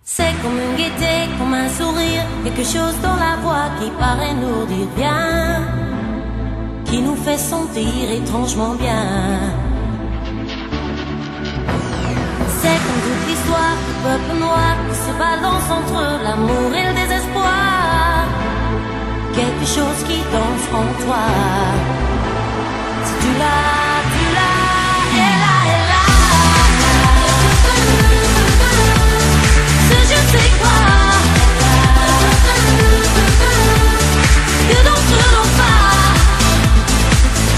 C'est comme une gaieté, comme un sourire, quelque chose dans la voix qui paraît nous dire bien, qui nous fait sentir étrangement bien. C'est comme toute l'histoire du peuple noir qui se balance entre l'amour et le désespoir, quelque chose qui danse en toi. Si tu l'as, elle a, elle a. Ce je sais quoi que d'autres n'ont pas,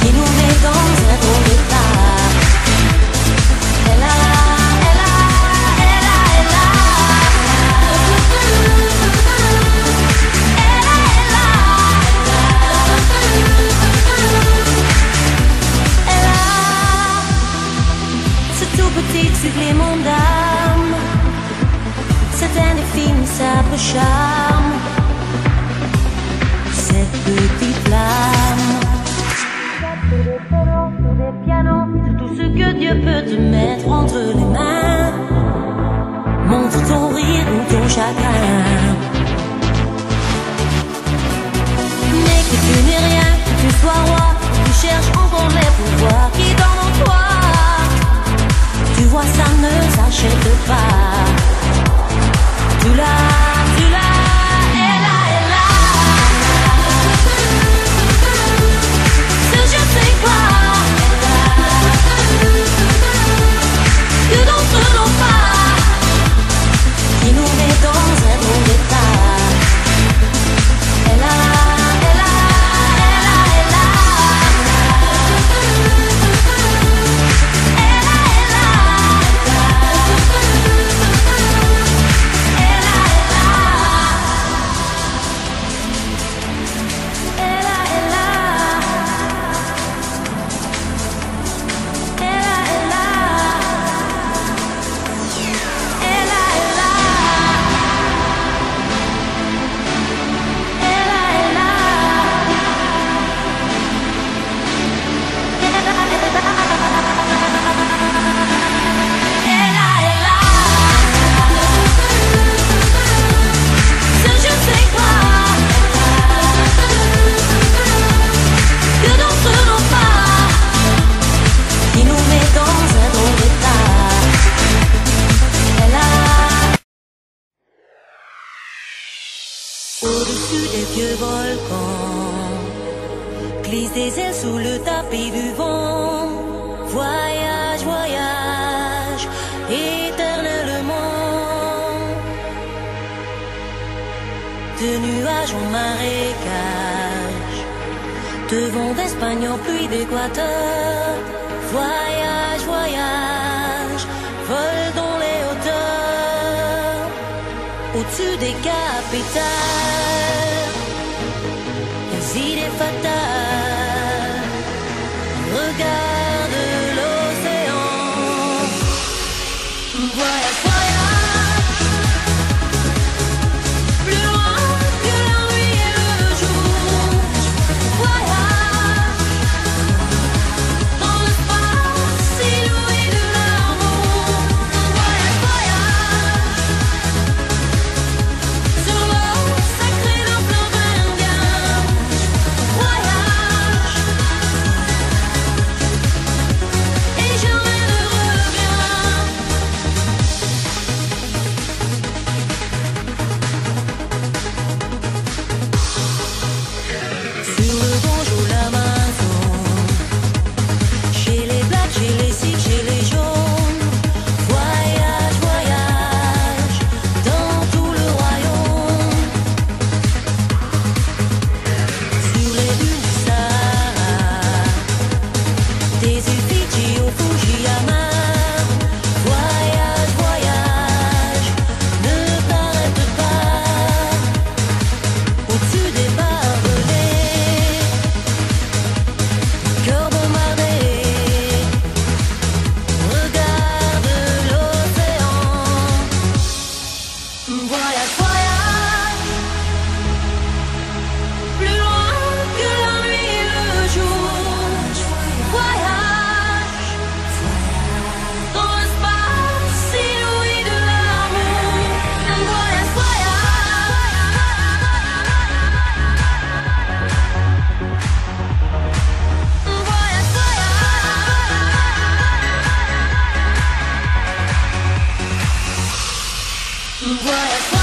qui nous met dans un drôle d'état. Elle a, elle a, elle a, elle a. Elle a, elle a. Elle a ce tout petit supplément d'âme, cet indéfinissable charme, cette petite flamme. Sur des violons, sur des pianos, sur tout ce que Dieu peut te mettre entre les mains. Montre ton rire ou ton chagrin. Mais que tu n'es rien, que tu sois roi, que tu cherches encore les pouvoirs qui dorment en toi. Tu vois, ça ne s'achète pas. Tu l'as, elle a, elle a. Ce je sais quoi que d'autres n'ont pas, qui nous met dans un drôle d'état. Elle a, elle a, elle a, elle a. Elle a, elle a. Au-dessus des vieux volcans, glisse des ailes sous le tapis du vent. Voyage, voyage, éternellement. De nuages en marécage, de vent d'Espagne en pluie d'Équateur. Voyage, voyage, vol dans les hauteurs, au-dessus des capitales, les idées fatales. Regarde l'océan. Voyage, voyage, plus loin que la nuit et le jour. Voyage dans l'espace inouï de l'amour. Voyage, voyage sur l'eau sacrée d'un fleuve indien. Voyage et jamais ne reviens. Sur le Gange ou l'Amazon, chez les blacks, chez les sikhs, chez les jaunes. Voyage, voyage dans tout le royaume. Sur les dunes du Sahara, des îles Fidji au Fujiyama. Voyage, voyage, ne t'arrête pas. Au-dessus des barbelés, cœur bombardé. Regarde l'océan. Voyage, voyage, plus loin que la nuit et le jour. Voyage dans l'espace inouï de l'amour. Voilà.